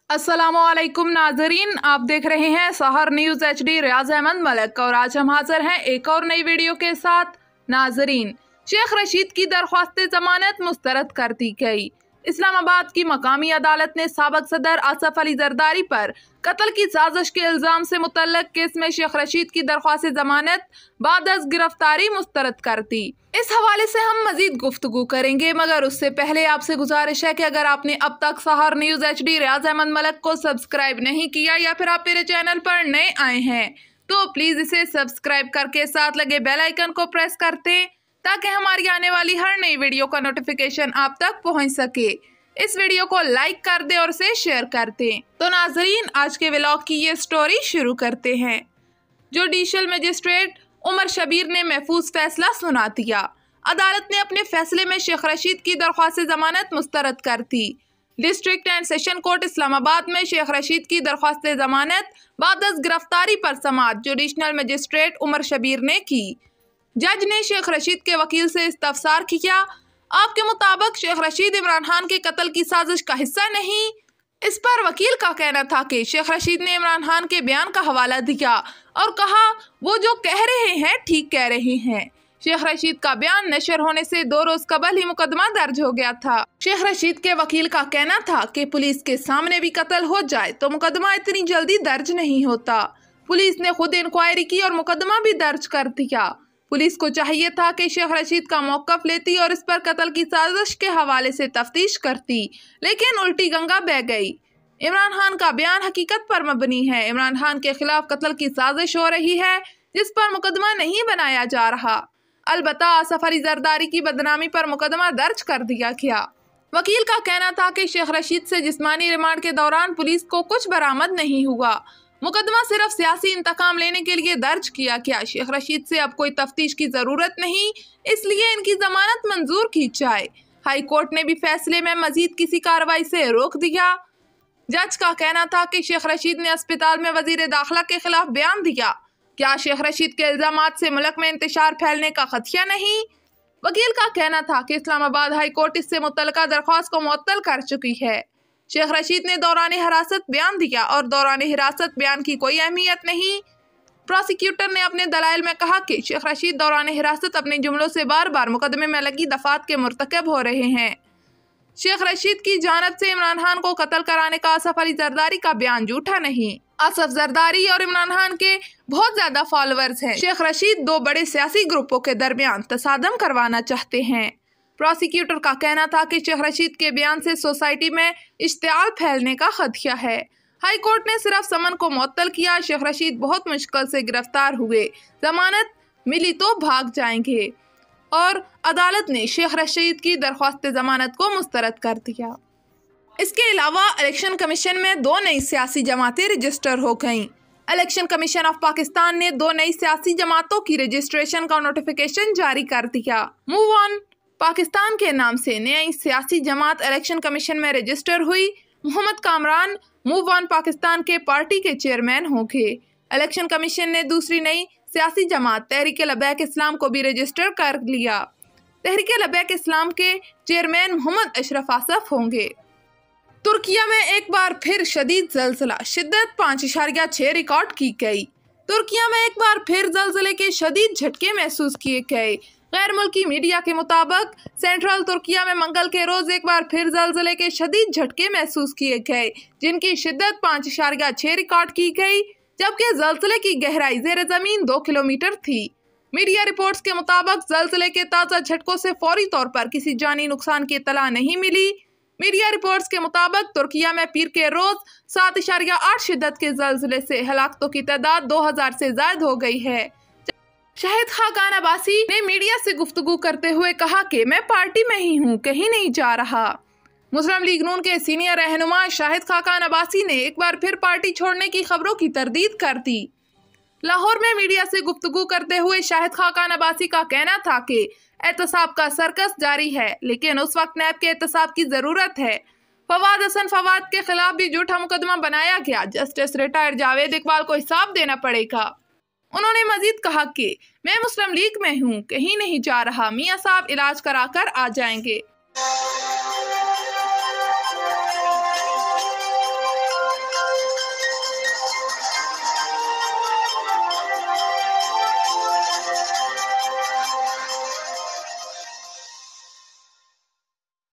अस्सलामुअलैकुम नाजरीन, आप देख रहे हैं सहर न्यूज़ HD। रियाज अहमद मलिक और आज हम हाजिर हैं एक और नई वीडियो के साथ। नाजरीन, शेख रशीद की दरख्वास्त जमानत मुस्तरद कर दी गई। इस्लामाबाद की मकामी अदालत ने साबिक सदर आसफ अली जरदारी पर कत्ल की साजिश के इल्जाम से मुतल्लक केस में शेख रशीद की दरख्वास्त जमानत बाद अज गिरफ्तारी मुस्तरद कर दी। इस हवाले से हम मजीद गुफ्तगू करेंगे, मगर उससे पहले आपसे गुजारिश है कि अगर आपने अब तक सहर न्यूज़ HD रियाज अहमद मलिक को सब्सक्राइब नहीं किया या फिर आप मेरे चैनल पर नए आए हैं तो प्लीज इसे सब्सक्राइब करके साथ लगे बेल आइकन को प्रेस करते ताकि हमारी आने वाली हर नई वीडियो का नोटिफिकेशन आप तक पहुंच सके। इस वीडियो को लाइक कर दे और इसे शेयर कर दे। तो नाजरीन, आज के व्लॉग की ये स्टोरी शुरू करते हैं। जुडिशल मजिस्ट्रेट उमर शबीर ने महफूज फैसला सुना दिया। अदालत ने अपने फैसले में शेख रशीद की दरख्वास्त जमानत मुस्तरद कर दी। District and session court Islamabad में शेख रशीद की दरख्वास्त जमानत बाद अज गिरफ्तारी पर समाअत जुडिशल मजिस्ट्रेट उमर शबीर ने की। जज ने शेख रशीद के वकील से इस्तफसार किया। आपके मुताबिक शेख रशीद इमरान खान के कत्ल की साजिश का हिस्सा नहीं। इस पर वकील का कहना था कि शेख रशीद ने इमरान खान के बयान का हवाला दिया और कहा वो जो कह रहे हैं ठीक कह रहे हैं। शेख रशीद का बयान नशर होने से 2 रोज कबल ही मुकदमा दर्ज हो गया था। शेख रशीद के वकील का कहना था कि पुलिस के सामने भी कत्ल हो जाए तो मुकदमा इतनी जल्दी दर्ज नहीं होता। पुलिस ने खुद इंक्वायरी की और मुकदमा भी दर्ज कर दिया। पुलिस को चाहिए था कि शेख रशीद का मौक़िफ़ लेती और इस पर कत्ल की साजिश के हवाले से तफ्तीश करती, लेकिन उल्टी गंगा बह गई। इमरान खान का बयान हकीकत पर मबनी है। इमरान खान के खिलाफ कत्ल की साजिश हो रही है जिस पर मुकदमा नहीं बनाया जा रहा। अलबत्ता आसफ अली जरदारी की बदनामी पर मुकदमा दर्ज कर दिया गया। वकील का कहना था कि शेख रशीद से जिस्मानी रिमांड के दौरान पुलिस को कुछ बरामद नहीं हुआ। मुकदमा सिर्फ सियासी इंतकाम लेने के लिए दर्ज किया गया। शेख रशीद से अब कोई तफ्तीश की जरूरत नहीं, इसलिए इनकी जमानत मंजूर की जाए। हाई कोर्ट ने भी फैसले में मजीद किसी कार्रवाई से रोक दिया। जज का कहना था कि शेख रशीद ने अस्पताल में वजीर दाखिला के खिलाफ बयान दिया। क्या शेख रशीद के इल्जामात से मुल्क में इंतशार फैलने का खदशा नहीं? वकील का कहना था कि इस्लामाबाद हाई कोर्ट इससे मुतल्लिका दरख्वास्त को मुअत्तल कर चुकी है। शेख रशीद ने दौरान हिरासत बयान दिया और दौरान हिरासत बयान की कोई अहमियत नहीं। प्रोसिक्यूटर ने अपने दलाइल में कहा कि शेख रशीद दौरान हिरासत अपने जुमलों से बार बार मुकदमे में लगी दफात के मुर्तकब हो रहे हैं। शेख रशीद की जानब से इमरान खान को कत्ल कराने का आसफ अली जरदारी का बयान झूठा नहीं। आसफ जरदारी और इमरान खान के बहुत ज्यादा फॉलोअर्स हैं। शेख रशीद 2 बड़े सियासी ग्रुपों के दरमियान तसादम करवाना चाहते हैं। प्रोसिक्यूटर का कहना था कि शेख रशीद के बयान से सोसाइटी में इश्तियाल फैलने का खदशा है। हाई कोर्ट ने सिर्फ समन को मुअत्तल किया। शेख रशीद बहुत मुश्किल से गिरफ्तार हुए, जमानत मिली तो भाग जाएंगे और अदालत ने शेख रशीद की दरख्वास्त जमानत को मुस्तरद कर दिया। इसके अलावा इलेक्शन कमीशन में 2 नई सियासी जमातें रजिस्टर हो गईं। इलेक्शन कमीशन ऑफ पाकिस्तान ने 2 नई सियासी जमातों की रजिस्ट्रेशन का नोटिफिकेशन जारी कर दिया। मूव ऑन पाकिस्तान के नाम से नई सियासी जमात इलेक्शन कमीशन में रजिस्टर हुई। मोहम्मद कामरान मूव ऑन पाकिस्तान के पार्टी के चेयरमैन होंगे। इलेक्शन कमीशन ने दूसरी नई सियासी जमात तहरीक लबैक इस्लाम को भी रजिस्टर कर लिया। तहरीक लबैक इस्लाम के चेयरमैन मोहम्मद अशरफ आसफ होंगे। तुर्किया में एक बार फिर शदीद जलजला, शिद्दत 5.6 रिकॉर्ड की गई। तुर्किया में एक बार फिर जलजले के शदीद झटके महसूस किए गए। गैर मुल्की मीडिया के मुताबिक सेंट्रल तुर्किया में मंगल के रोज एक बार फिर जलजले के शदीद झटके महसूस किए गए, जिनकी शिद्दत 5.6 रिकॉर्ड की गई, जबकि जलजले की गहराई ज़ेर ज़मीन 2 किलोमीटर थी। मीडिया रिपोर्ट्स के मुताबिक जलजले के ताज़ा झटकों से फौरी तौर पर किसी जानी नुकसान की इत्तला नहीं मिली। मीडिया रिपोर्ट्स के मुताबिक तुर्किया में पीर के रोज 7.8 शिद्दत के जलजले से हलाकतों की तादाद 2000 से ज्यादा हो गई है। शाहिद खाकान अब्बासी ने मीडिया से गुफ्तगू करते हुए कहा कि मैं पार्टी में ही हूँ, कहीं नहीं जा रहा। मुस्लिम लीग नून के सीनियर रहनुमा शाहिद खाकान अब्बासी ने एक बार फिर पार्टी छोड़ने की खबरों की तरदीद कर दी। लाहौर में मीडिया से गुफ्तगू करते हुए शाहिद खाकान अब्बासी का कहना था कि एहतसाब का सर्कस जारी है, लेकिन उस वक्त नैब के एहतसाब की जरूरत है। फवाद हसन फवाद के खिलाफ भी झूठा मुकदमा बनाया गया। जस्टिस रिटायर्ड जावेद इकबाल को हिसाब देना पड़ेगा। उन्होंने मजीद कहा कि मैं मुस्लिम लीग में हूँ, कहीं नहीं जा रहा। मियाँ साहब इलाज कराकर आ जाएंगे।